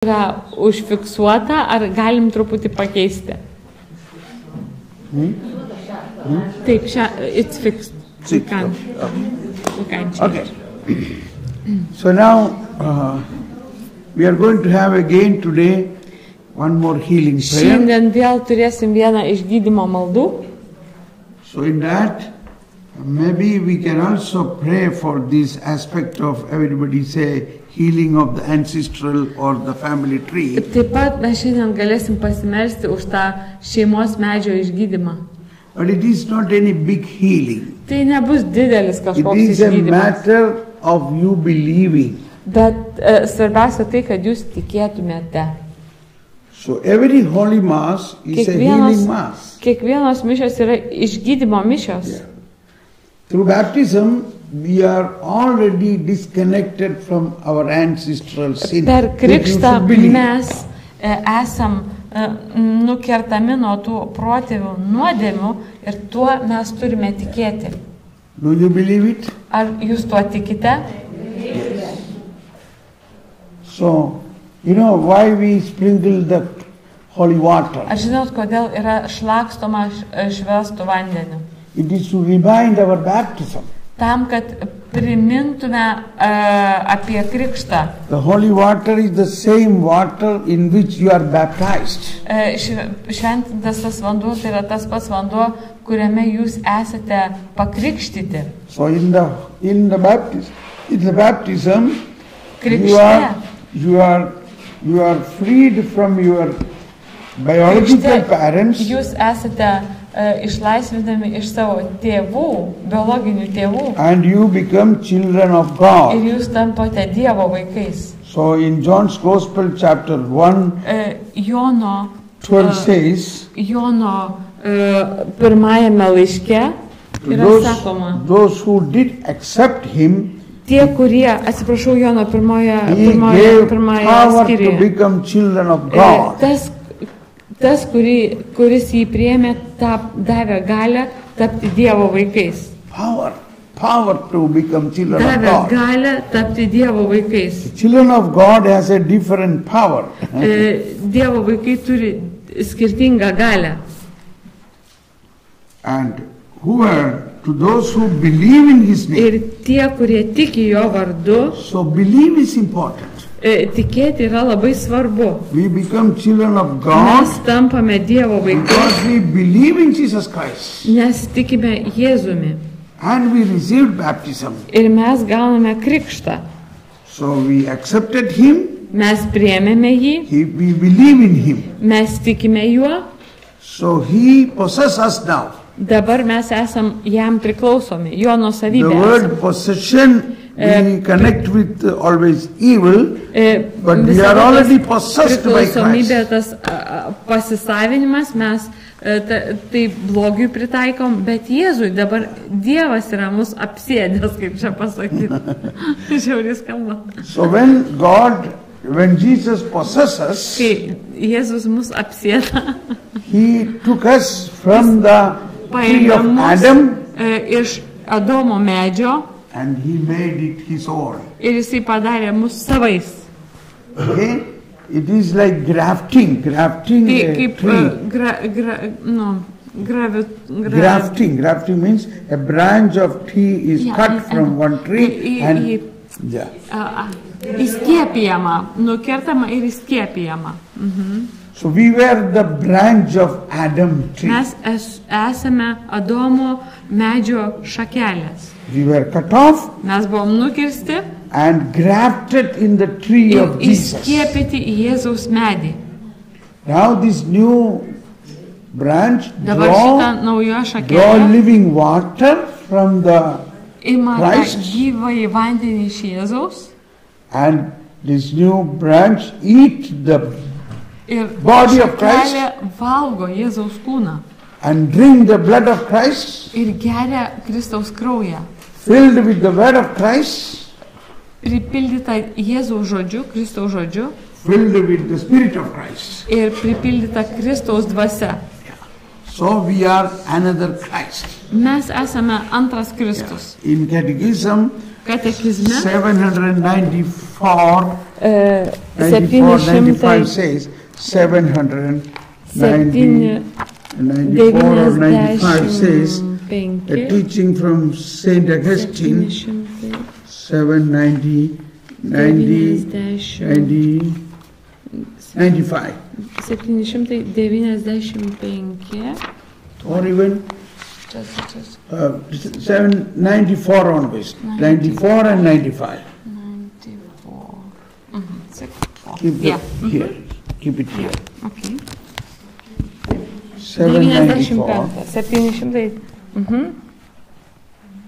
Yra užfiksuota, ar galim truputį pakeisti? Taip, it's fixed. We can change. Okay. So now we are going to have again today one more healing prayer. Šiandien vėl turėsim vieną išgydymo maldų. So in that, maybe we can also pray for this aspect of everybody say healing of the ancestral or the family tree. Taip pat mes šiandien galėsim pasimelsti už tą šeimos medžio išgydymą. But it is not any big healing. Tai nebus didelis kažkoks It is a išgydymas. matter of you believing. Bet svarbiausia tai, kad jūs tikėtumėte. So every holy mass is a healing mass. Kiekvienos mišios yra išgydymo mišios. Yeah. Through baptism, we are already disconnected from our ancestral sin. Per krikštą mes esam nukertami nuo tų protėvių nuodėmių ir tuo mes turime tikėti. Do you believe it? Ar jūs tuo tikite? Yes. So, you know why we sprinkle the holy water? Ar žinot, kodėl yra šlakstoma švęstu vandeniu? It is to remind our baptism. Tam, kad primintume apie krikštą. The holy water is the same water in which you are baptized. Šventintas tas vanduo tai yra tas pats vanduo, kuriame jūs esate pakrikštyti. So in the baptism, Krikšte. you are freed from your biological parents. Jūs esate išlaisvinami iš savo tėvų, biologinių tėvų. And you become children of God. Ir jūs tampate Dievo vaikais. So in John's Gospel chapter 1, Jono 12 says, Jono pirmajame laiške yra sakoma, those who did accept him, tie, kurie, atsiprašau, Jono pirmoje power to skyriuje. become children of God. Tas, kuris jį priėmė, davė galę tapti Dievo vaikais. Power to become children of Davė God. galę tapti Dievo vaikais. Children of God has a different power. Dievo vaikai turi skirtingą galę. And to those who believe in His name. Ir tie, kurie tiki jo vardu, So believe is important. Tikėti yra labai svarbu. We become children of Mes God tampame Dievo vaikais, because we believe in Jesus Christ. nes tikime Jėzumi. And we received baptism. Ir mes gauname krikštą. So we accepted Him. Mes priėmėme jį, We believe in Him. mes tikime juo, So He possesses us now. dabar mes esam jam priklausomi, jo The nuosavybė. word possession, we connect with always evil, but we Visada are tas already possessed by priklausomybė, Christ. tas pasisavinimas, mes tai blogiui pritaikom, bet Jėzui dabar Dievas yra mus apsėdęs, kaip čia pasakyti. Žiauriai skamba. So when Jesus possesses, Kai Jėzus mus apsėda, He took us from the tree paėmė of mus Adam iš Adomo medžio and He made it His own. ir jisai padarė mus savais. Okay? It is like grafting a Kaip tree. Grafting means a branch of tree is cut from one tree and Įskiepijama, nukertama ir įskiepijama. so we were the branch of Adam tree. Mes esame Adomo medžio šakelės. We were cut off Mes buvom nukirsti and grafted in the tree ir of Jesus. įskiepyti į Jėzaus medį. Now this new branch Dabar šitą naujo draw šakelę living water from the ima Christ. gyvąjį vandenį iš Jėzaus and this new branch eat the ir Body of Christ. šakelė valgo Jėzaus kūną and drink the blood of Christ, ir geria Kristaus kraują. filled with the word of Christ, Pripildyta Jėzaus žodžiu, Kristaus žodžiu filled with the Spirit of Christ. ir pripildyta Kristaus dvasia. So we are another Christ. Mes esame antras Kristus. In Catechism, Katekizme 794, 95 says 794 or 95 says the teaching from Saint Augustine 790, 90, 95 795 or even 794 onwards, 94 and 95. 94. Keep it here. Keep it here. Okay. 794. 700.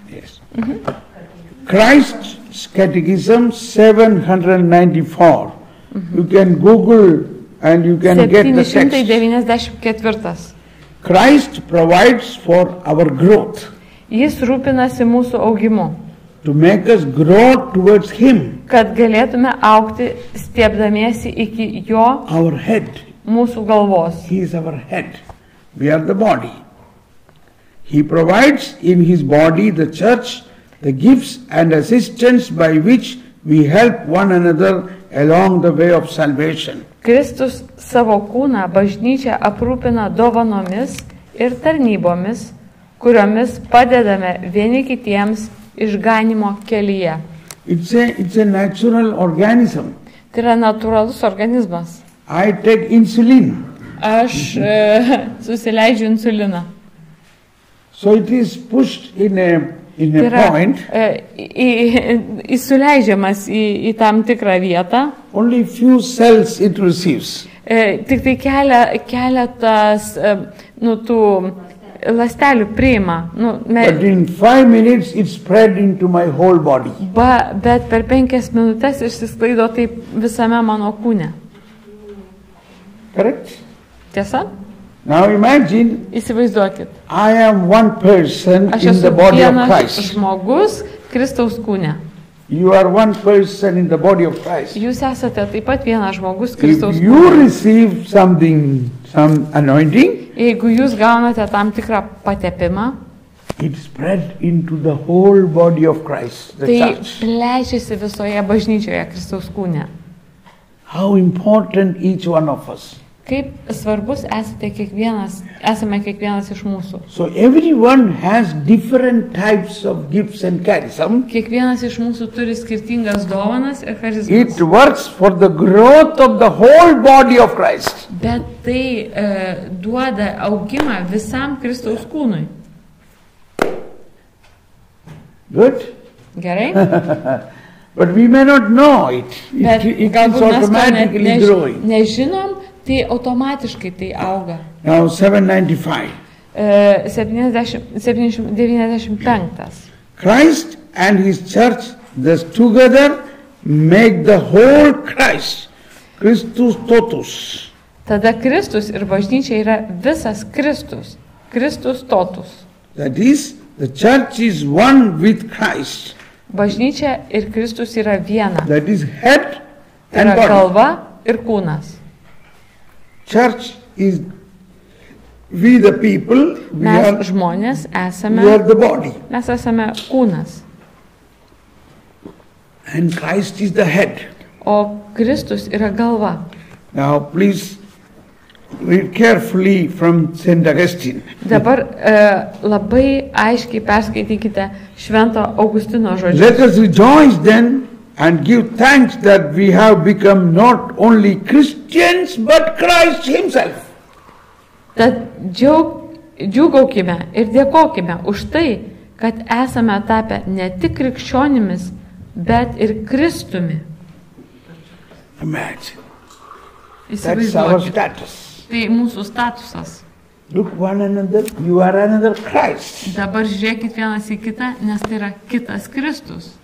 Yes. Christ's Catechism 794. You can Google and you can get the text. 794. Christ provides for our growth. Jis rūpinasi mūsų augimu. To make us grow towards Him. Kad galėtume augti stiebdamiesi iki jo. Our head. Mūsų galvos. He is our head. We are the body. He provides in His body, the church, the gifts and assistance by which we help one another along the way of salvation. Kristus savo kūną bažnyčią aprūpina dovanomis ir tarnybomis, kuriomis padedame vieni kitiems išganymo kelyje. It's a natural organism. Tai yra natūralus organizmas. I take insulin. Aš susileidžiu insuliną. So it is pushed in a point. Jis suleidžiamas į tam tikrą vietą. Only few cells it receives. Tik tai keletas tų ląstelių priima. But in 5 minutes it spread into my whole body. Bet per 5 minutes išsisklaido taip visame mano kūne. Correct? Tiesa? Now imagine, įsivaizduokit. I am one person in the body of Christ. Aš esu vienas žmogus Kristaus kūne. You are one person in the body of Christ. Jūs esate taip pat vienas žmogus Kristaus kūne. If you receive some anointing, jeigu jūs gaunate tam tikrą patepimą, it spread into the whole body of Christ, the church. Tai plečiasi visoje bažnyčioje Kristaus kūne. How important each one of us. Kaip svarbus esame kiekvienas iš mūsų. So everyone has different types of gifts and charism. Kiekvienas iš mūsų turi skirtingas dovanas ir charizmas. It works for the growth of the whole body of Christ. Bet tai duoda augimą visam Kristaus kūnui. Good? Gerai? But we may not know it. It is automatically growing. Nežinom, tai automatiškai tai auga. Now 795. 795. Christ and His church, thus together make the whole Christ, Christus totus. Tada Kristus ir bažnyčia yra visas Kristus, Kristus totus. That is, the church is one with Christ. Bažnyčia ir Kristus yra viena. That is head and yra body. galva ir kūnas. Church is we the people, mes žmonės esame, we are the body. Mes esame kūnas. And Christ is the head. O Kristus yra galva. Now please read carefully from Saint Augustine. Dabar labai aiškiai perskaitykite Švento Augustino žodžius. Let us rejoice then and give thanks that we have become not only Christians but Christ Himself. Tad džiūgaukime ir dėkokime už tai, kad esame tapę ne tik krikščionimis, bet ir Kristumi. Imagine. That's our status. Tai mūsų statusas. Look one another, you are another Christ. Dabar žiūrėkit vienas į kitą, nes tai yra kitas Kristus.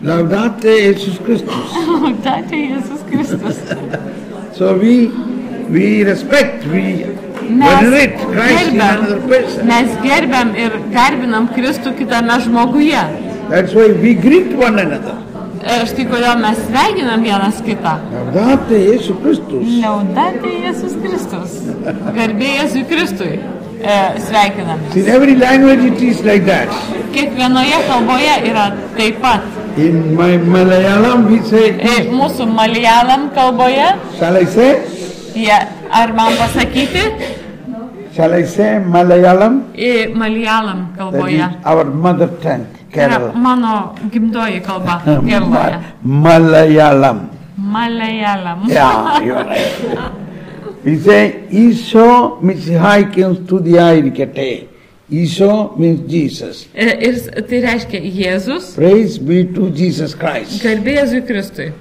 Laudate Jesus Christus. Laudate Jesus Christus. So we respect, we venerate Christ in another person. Mes gerbiam ir garbinam Kristų kitame žmoguje. That's why we greet one another. Štai kodėl mes sveikinam vienas kitą. Laudate Jesus Christus. Laudate Jesus Kristus. Garbė Jėzui Kristui. sveikinamės. In every language it is like that. Kiekvienoje kalboje yra taip pat. In my Malayalam we say, Mūsų Malayalam kalboje, shall I say? ar man pasakyti, Shall I say Malayalam? Malayalam That kalboje. is our mother tongue, Yra Kerala. mano gimtoji kalba Keraloje. Malayalam. Malayalam. Yeah, you are right. We say, Isho Mishihaikim Studiairikate. Isho means Jesus. Ir tai reiškia Jėzus, Praise be to Jesus Christ. garbė Jėzui Kristui.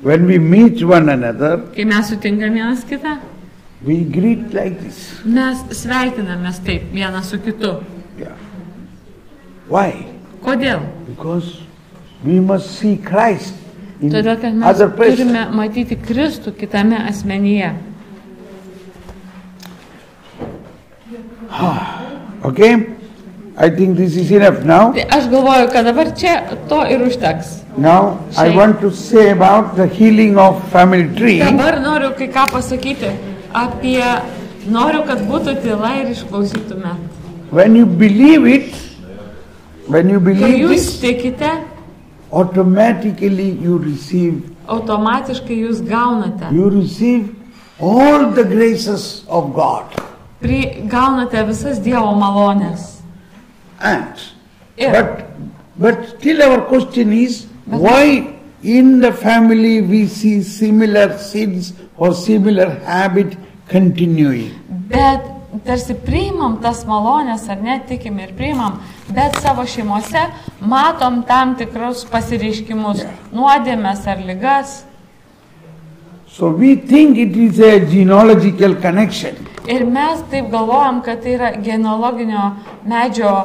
When we meet one another, Kai mes sutinkam vienas kitą, we greet like this. mes sveikinamės taip vienas su kitu. Yeah. Why? Kodėl? Because we must see Christ in Todėl, kad mes other person. turime matyti Kristų kitame asmenyje. Okay? I think this is enough now. Tai aš galvoju, kad dabar čia to ir užteks. Now I Shame. want to say about the healing of family tree. Dabar noriu kai ką pasakyti apie, noriu, kad būtų tyla ir išklausytumėt. When you believe it, when you Kai believe jūs this, tikite, automatically you receive automatiškai jūs gaunate. You receive all the graces of God. Gaunate visas Dievo malonės. And, Ir, but still our question is, why in the family we see similar sins or similar habit continuing? bet tarsi priimam tas malonės, ar ne, tikim ir priimam, bet savo šeimose matom tam tikrus pasireiškimus, nuodėmes ar ligas. So we think it is a genealogical connection. Ir mes taip galvojam, kad tai yra genealoginio medžio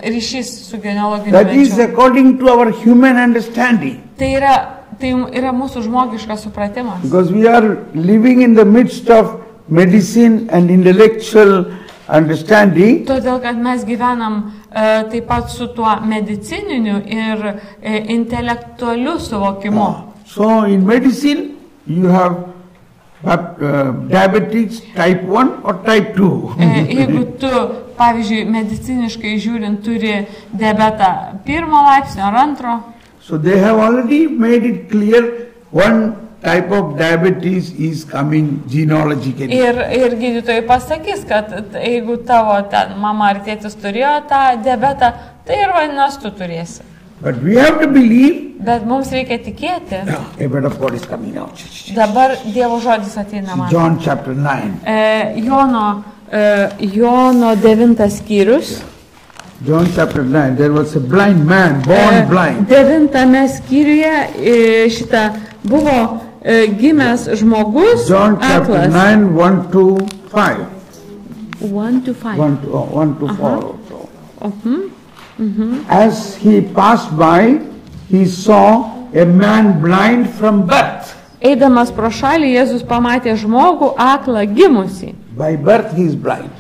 ryšys su genealoginiu That is medžiu. according to our human understanding. Tai yra mūsų žmogiškas supratimas. Because we are living in the midst of medicine and intellectual understanding. Todėl, kad mes gyvenam taip pat su tuo medicininiu ir intelektualiu suvokimu. So in medicine you have diabetes type 1 or type 2. Jeigu tu, pavyzdžiui, mediciniškai žiūrint, turi diabetą 1 laipsnio ar 2, So they have already made it clear one type of diabetes is coming genealogically. ir gydytojai pasakys, kad jeigu tavo ten mama ar tėtis turėjo tą diabetą, tai ir vadinasi tu turėsi. But we have to believe. Bet mums reikia tikėti. A word of God is coming out. Dabar Dievo žodis ateina man. John chapter 9. Jono 9 skyrius. John chapter 9. There was a blind man, born blind. 9 skyriuje šitą buvo gimęs žmogus John chapter aklas. 9, 1 to 5. 1 to 5. 1 to 4 also. As he passed by, he saw a man blind from birth. Eidamas pro šalį, Jėzus pamatė žmogų aklą gimusį. By birth he is blind.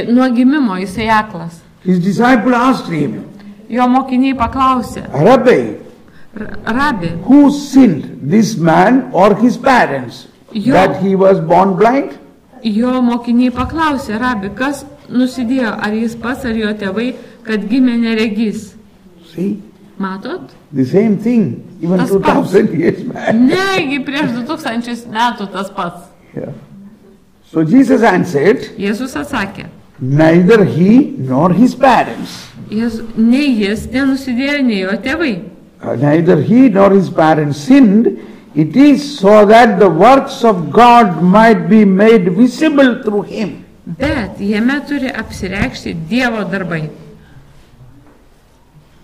Nuo gimimo jisai aklas. His disciple asked him, Jo mokiniai paklausė, Rabbi, Rabi, who sinned, this man or his parents, that he was born blind? jo mokiniai paklausė, Rabi, kas nusidėjo, ar jis pats ar jo tėvai, kad gimė neregys. See, Matot? the same thing, even Tas 2000 years back. Negi prieš 2000 metų tas pats. Yeah. So Jesus answered, Jėzus atsakė, neither he nor his parents. Nei jis nenusidėjo, nei jo tėvai. Neither he nor his parents sinned. It is so that the works of God might be made visible through him. Bet jame turi apsireikšti Dievo darbai.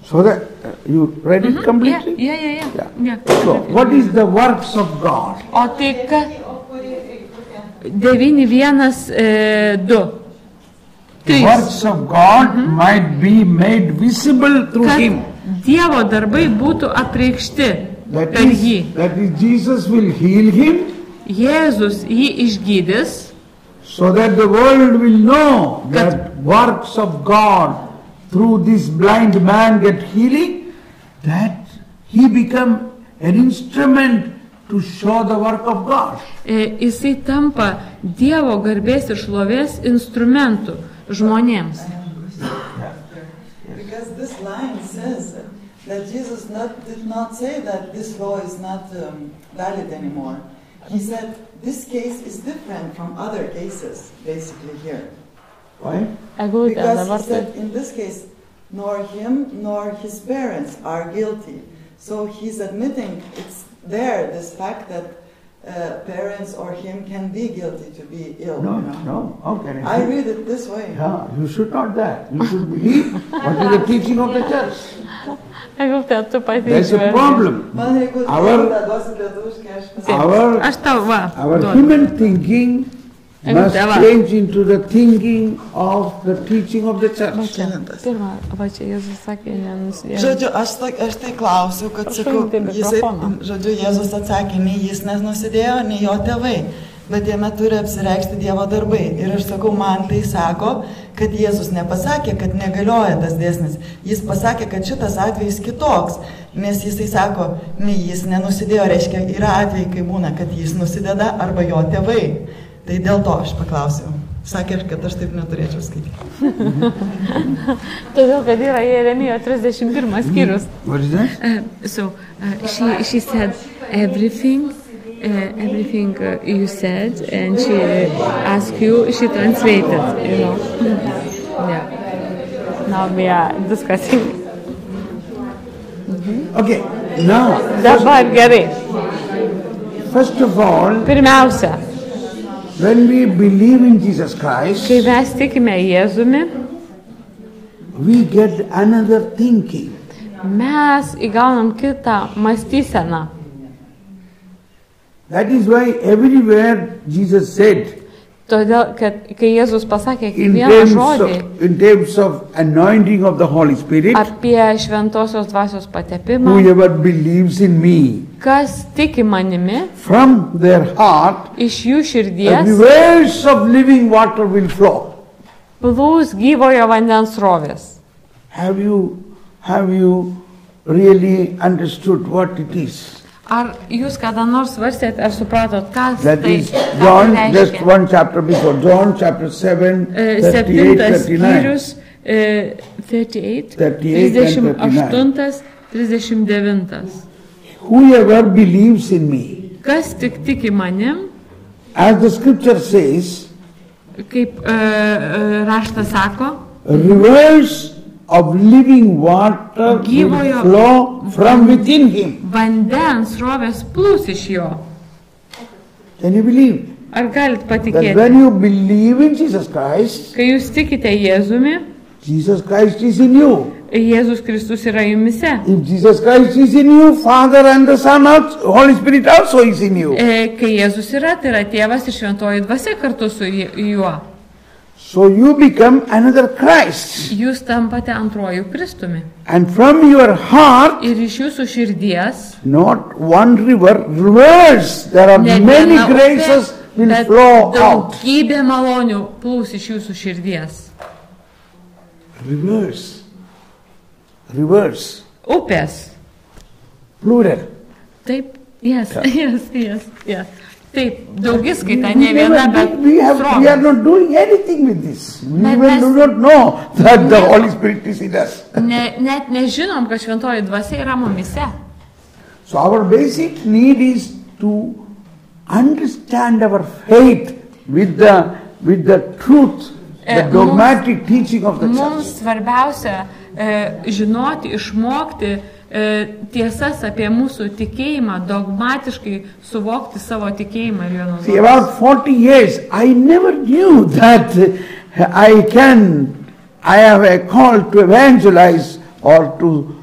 So that you read it completely? Yeah. So what is the works of God? O tai ką? 9:1-2. The works of God might be made visible through Kad him. Dievo darbai būtų apreikšti That per jį. is Jesus will heal him, Jėzus jį išgydys, so that the world will know that works of God through this blind man get healing, that he become an instrument to show the work of God. Jisai tampa Dievo garbės ir šlovės instrumentu žmonėms. Because this line says that Jesus did not say that this law is not valid anymore. He said this case is different from other cases, basically here. Why? Because he said in this case, nor him nor his parents are guilty. So he's admitting it's there, this fact that parents or him can be guilty to be ill. No. How can I read it this way. Yeah, you should not that. You should believe what is the teaching of the church. There's a problem. Our human thinking must change into the thinking of the teaching of the church. Žodžiu, aš tai klausiu, kad sakau, Jėzus atsakė, nei jis nenusidėjo, nei jo tėvai, bet jame turi apsireikšti Dievo darbai. Ir aš sakau, man tai sako, kad Jėzus nepasakė, kad negalioja tas dėsnis. Jis pasakė, kad šitas atvejis kitoks, nes jisai sako, nei jis nenusidėjo, reiškia, yra atvejai, kai būna, kad jis nusideda arba jo tėvai. Tai dėl to aš paklausiau. Sakė, kad aš taip neturėčiau skaityti. Todėl, kad yra Jeremijo 31 skyrius. What is that? She said everything you said, and she asked you, she translated, you know. Yeah. Now we are discussing. Okay, now. Dabar gerai. First of all, Pirmiausia, when we believe in Jesus Christ, kai mes tikime Jėzumi, we get another thinking. mes įgaunam kitą mąstyseną. That is why everywhere Jesus said, Todėl, kad kai Jėzus pasakė in kiekvieną žodį terms of anointing of the Holy Spirit, apie šventosios dvasios patepimą, whoever believes in me, kas tiki manimi, from their heart, iš jų širdies rivers of living water will flow. plūs gyvojo vandens srovės. Have you really understood what it is? Ar jūs kada nors svarstėt, ar supratot, kas That tai is John, just reiškia? one chapter before, John chapter 7, 38, 7 39. skyrius, 38, 38 and 38, 39. Whoever believes in me, Kas tik tiki manim, as the scripture says, kaip raštas sako, rivers of living water will Gyvojo flow from within him. vandens srovės plūs iš jo. Can you believe? Ar galit That patikėti? when you believe in Jesus Christ, Kai jūs tikite Jėzumi, Jesus Christ is in you. Jėzus Kristus yra jumise. If Jesus Christ is in you, Father and the Son, Holy Spirit also is in you. Kai Jėzus yra, tai yra tėvas ir šventoji dvasia kartu su juo. So you become another Christ. Jūs tampate antrojų Kristumi. And from your heart, Ir iš jūsų širdies, not one river, rivers, there are ne many viena graces upė, will bet flow out. daugybė malonių plūs iš jūsų širdies. Rivers. Rivers. Upės. Plural. Taip, yes. Taip, daugiskaita, ne viena, bet We are srovės. not doing anything with this. We But even do not know that the Holy Spirit is in us. Net nežinom, kad šventoji dvasia yra mumise. So our basic need is to understand our faith with the truth, the dogmatic teaching of the Mums church. svarbiausia žinoti, išmokti tiesas apie mūsų tikėjimą, dogmatiškai suvokti savo tikėjimą ir jo See, naudoti. about 40 years, I never knew that I have a call to evangelize or to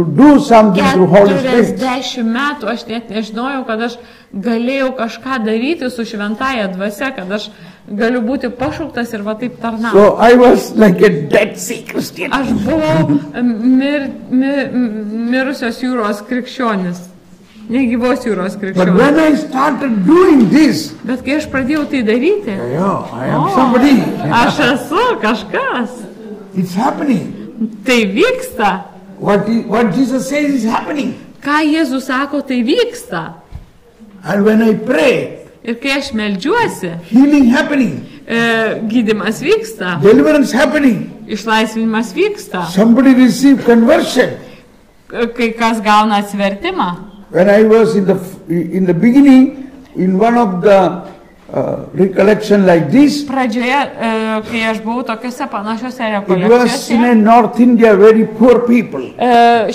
do something through Holy Spirit. 40 metų aš net nežinojau, kad aš galėjau kažką daryti su šventaja dvasia, kad aš galiu būti pašauktas ir va taip tarnauti. So I was like a Dead Sea Christian. Aš buvau mirusios jūros krikščionis, negyvos jūros But krikščionis. when I started doing this, Bet kai aš pradėjau tai daryti, I am somebody. aš esu kažkas, It's happening. tai vyksta. What Jesus says is happening. Ką Jėzus sako, tai vyksta. And when I pray, Ir kai aš meldžiuosi, healing happening, gydymas vyksta, deliverance happening. išlaisvinimas vyksta, Somebody receive conversion. kai kas gauna atsivertimą. When I was in the beginning, in one of the recollection like this, Pradžioje, kai aš buvau tokiuose panašiuose it was in rekolekcijose, North India, very poor people.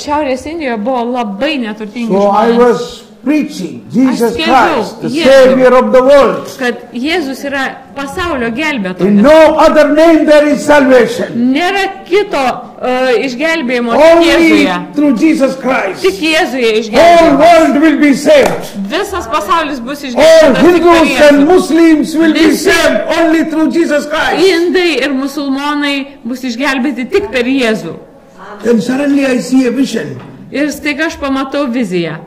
Šiaurės Indijoje buvo labai neturtingi So I žmonės. was preaching Jesus skelbiau Christ, the Jėzų. Savior of the world. Kad Jėzus yra pasaulio In gelbėtojas. no other name there is salvation. Nėra kito išgelbėjimo tik Only Jėzuje. through Jesus Christ. Tik Jėzuje Whole išgelbėjimas. world will be saved. Visas pasaulis bus All išgelbėtas tik per Hindus and Jėzų. Muslims will be Visi- saved only through Jesus Christ. Indai ir musulmonai bus išgelbėti tik per Jėzų. Then suddenly I see a vision. Ir staiga aš pamatau viziją.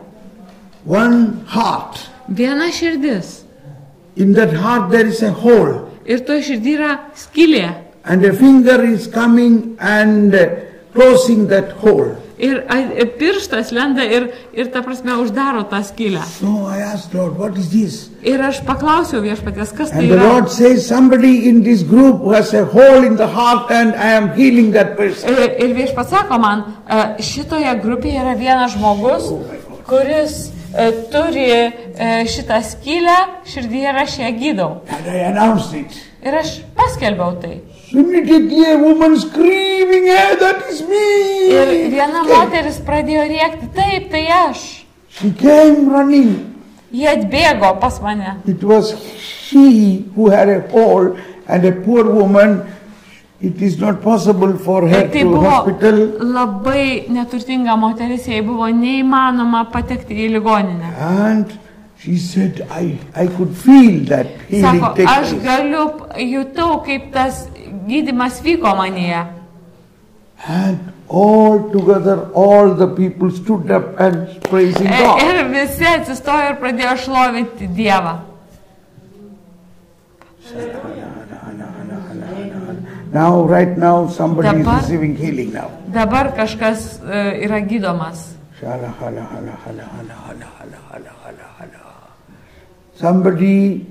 One heart. Viena širdis. In that heart there is a hole. Ir to širdį yra skylė. And a finger is coming and closing that hole. Ir pirštas lenda ir ta prasme uždaro tą skylę. So I asked Lord, what is this? Ir aš paklausiau viešpaties, kas tai And the yra. Lord says, somebody in this group who has a hole in the heart and I am healing that person. Ir viešpats sako man, šitoje grupėje yra vienas žmogus, kuris turi šitą skylę širdyje ir aš ją gydau. And I announced it. Ir aš paskelbiau tai. Immediately a woman screaming, hey, that is me! Ir viena moteris pradėjo rėkti, taip, tai aš. She came running. Jie atbėgo pas mane. It was she who had a hole and a poor woman. It is not possible for her Tai to buvo hospital. labai neturtinga moteris, jai buvo neįmanoma patekti į ligoninę. And she said, I could feel that healing Sako, take aš place. jutau, kaip tas gydymas vyko manyje. And all together, all the people stood up and praising God. Ir visi atsistojo ir pradėjo šlovinti Dievą. Now, right now, somebody Dabar- is receiving healing now. Dabar kažkas yra gydomas. Somebody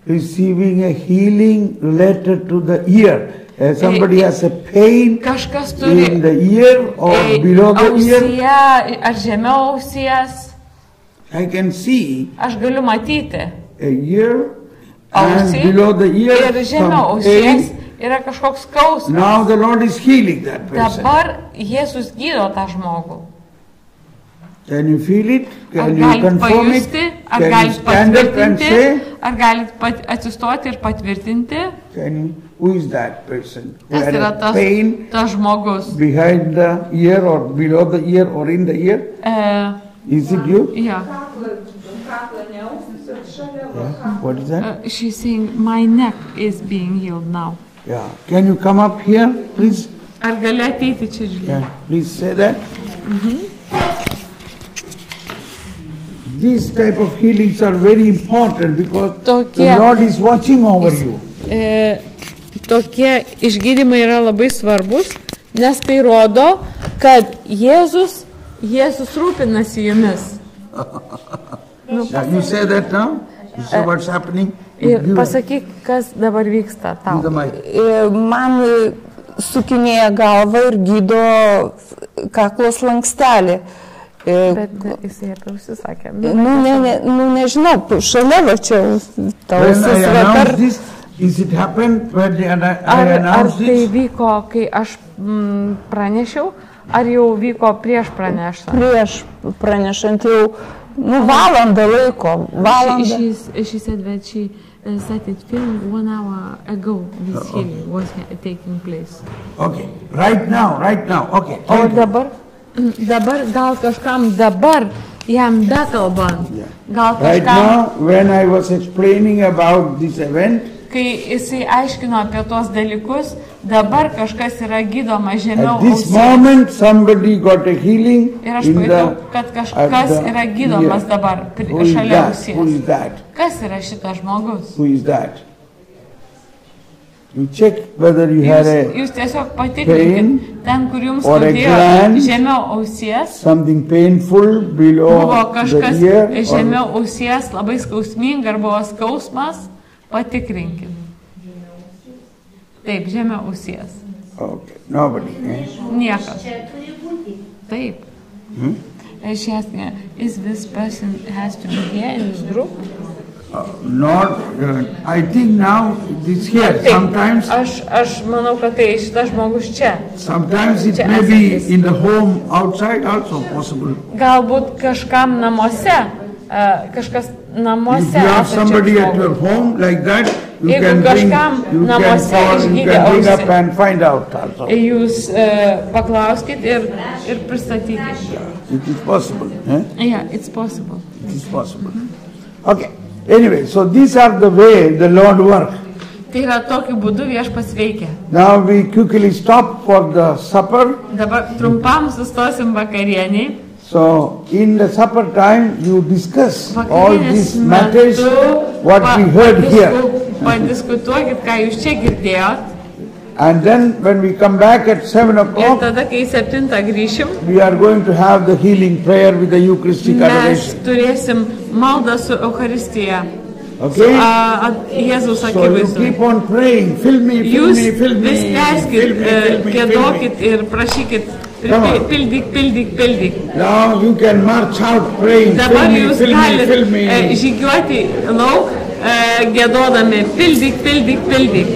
receiving a healing related to the ear. Somebody has a pain Kažkas turi in the ear or below the ear. ausyje ar žemiau ausies. I can see Aš galiu matyti. a ear and Ausį below the ir ear žemiau some ausies pain. yra kažkoks skausmas. Now the Lord is healing that person. Dabar Jėzus gydo tą žmogų. Can you feel it? Ar Can you galit confirm it? pajusti, ar Can you galit stand up and patvirtinti, say? ar galit atsistoti ir patvirtinti, Can you, who is that person who kas had yra a pain tas žmogus. behind the ear or below the ear or in the ear? Is it you? Yeah. Yeah. What is that? She's saying, my neck is being healed now. Yeah. Can you come up here, please? Ar gali ateiti čia, žiūrėk? Yeah. Please say that. These type of healings are very important because Tokie- the Lord is watching over you. Tokie išgydymai yra labai svarbus, nes tai rodo, kad Jėzus rūpinasi jumis. Yeah, you say that now? You say what's happening? Ir You- pasakyk, kas dabar vyksta you the tau. mic. Man sukinėja galvą ir gydo kaklos lankstelį. Bet jisai apie užsisakė. Nežinau, šalia va čia When tausis I va announced per... this, is it happened when I Ar announced tai this? vyko, kai aš pranešiau, ar jau vyko prieš praneštą? Prieš pranešant jau valandą laiko. Valandą. She said that she started filming 1 hour ago. This healing was taking place. Okay, right now. Okay. O thank you. dabar gal kažkam dabar jam bekalbant, gal Right kažkam, now, when I was explaining about this event, kai jisai aiškino apie tos dalykus, dabar kažkas yra gydoma žemiau at this ausies. moment, somebody got a healing Ir aš in pajutau, the. kad at kažkas the yra gydomas ear. dabar Who is šalia that? Who ausies. is that? Kas yra šitas žmogus? Who is that? You check whether you had Jūs a tiesiog patikrinkit, ten, kur jums skaudėjo žemiau ausies, something painful below buvo kažkas the ear. žemiau ausies, labai skausminga, ar buvo skausmas, patikrinkit. Taip, žemiau ausies. Okay, nobody. Niekas. Taip. She asked me, is this person has to be here in this group? Not, I think now this here. Sometimes, Aš manau, kad tai šitas žmogus čia. sometimes it may be in the home outside also possible. Galbūt kažkam namuose, kažkas If namuose you have esančiam somebody at your žmogui. home like that, you Jeigu can bring, kažkam you can namuose call, you išgydė can bring up ausį. and find out also. Jūs paklauskit ir pristatykit. It is possible. Yeah, it's possible. It is possible. Okay. Anyway, so these are the way the Lord works. Tai yra tokiu būdu viešpats veikia. Now we quickly stop for the supper. Dabar trumpam sustosim vakarieniai. So in the supper time you discuss all Vakarienės these matters, metu what we heard here. Padiskutuokit, ką jūs čia girdėjot. And then when we come back at 7 Ir o'clock, tada, kai 7 grįšim, we are going to have the healing prayer with the Eucharistic mes adoration. turėsim maldą su Eucharistija. Okay? Jėzus So you akivaizdu. keep on praying, fill me, fill Jūs me, fill me, vis fill tęskit, me, fill me, fill me. giedokit ir prašykit. Come on. Pildyk. Now you can march out praying, Dabar fill me, jūs fill me, galite fill me. žygiuoti lauk, giedodami. Pildyk.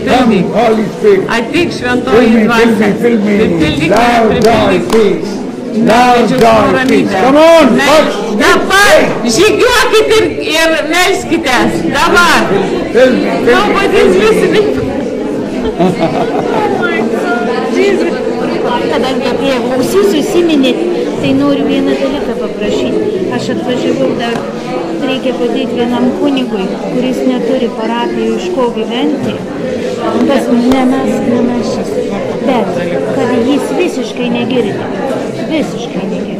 Come, Holy Spirit. Ateik Fill šventoji me, dvasia. fill me, fill me. Pildyk, Now joy, pripildyk. peace. Now Meldžiu joy, peace. ramybę. Come on, march. Dabar žygiuokit ir melskitės. Dabar. Fill me, fill me. Nobody's listening. Kadangi apie ausis užsiminėt, tai noriu vieną dalyką paprašyti. Aš atvažiavau dar, reikia padėti vienam kunigui, kuris neturi parapijų iš ko gyventi. Ne mes šis. Bet, kad jis visiškai negirdi. Visiškai negirdi.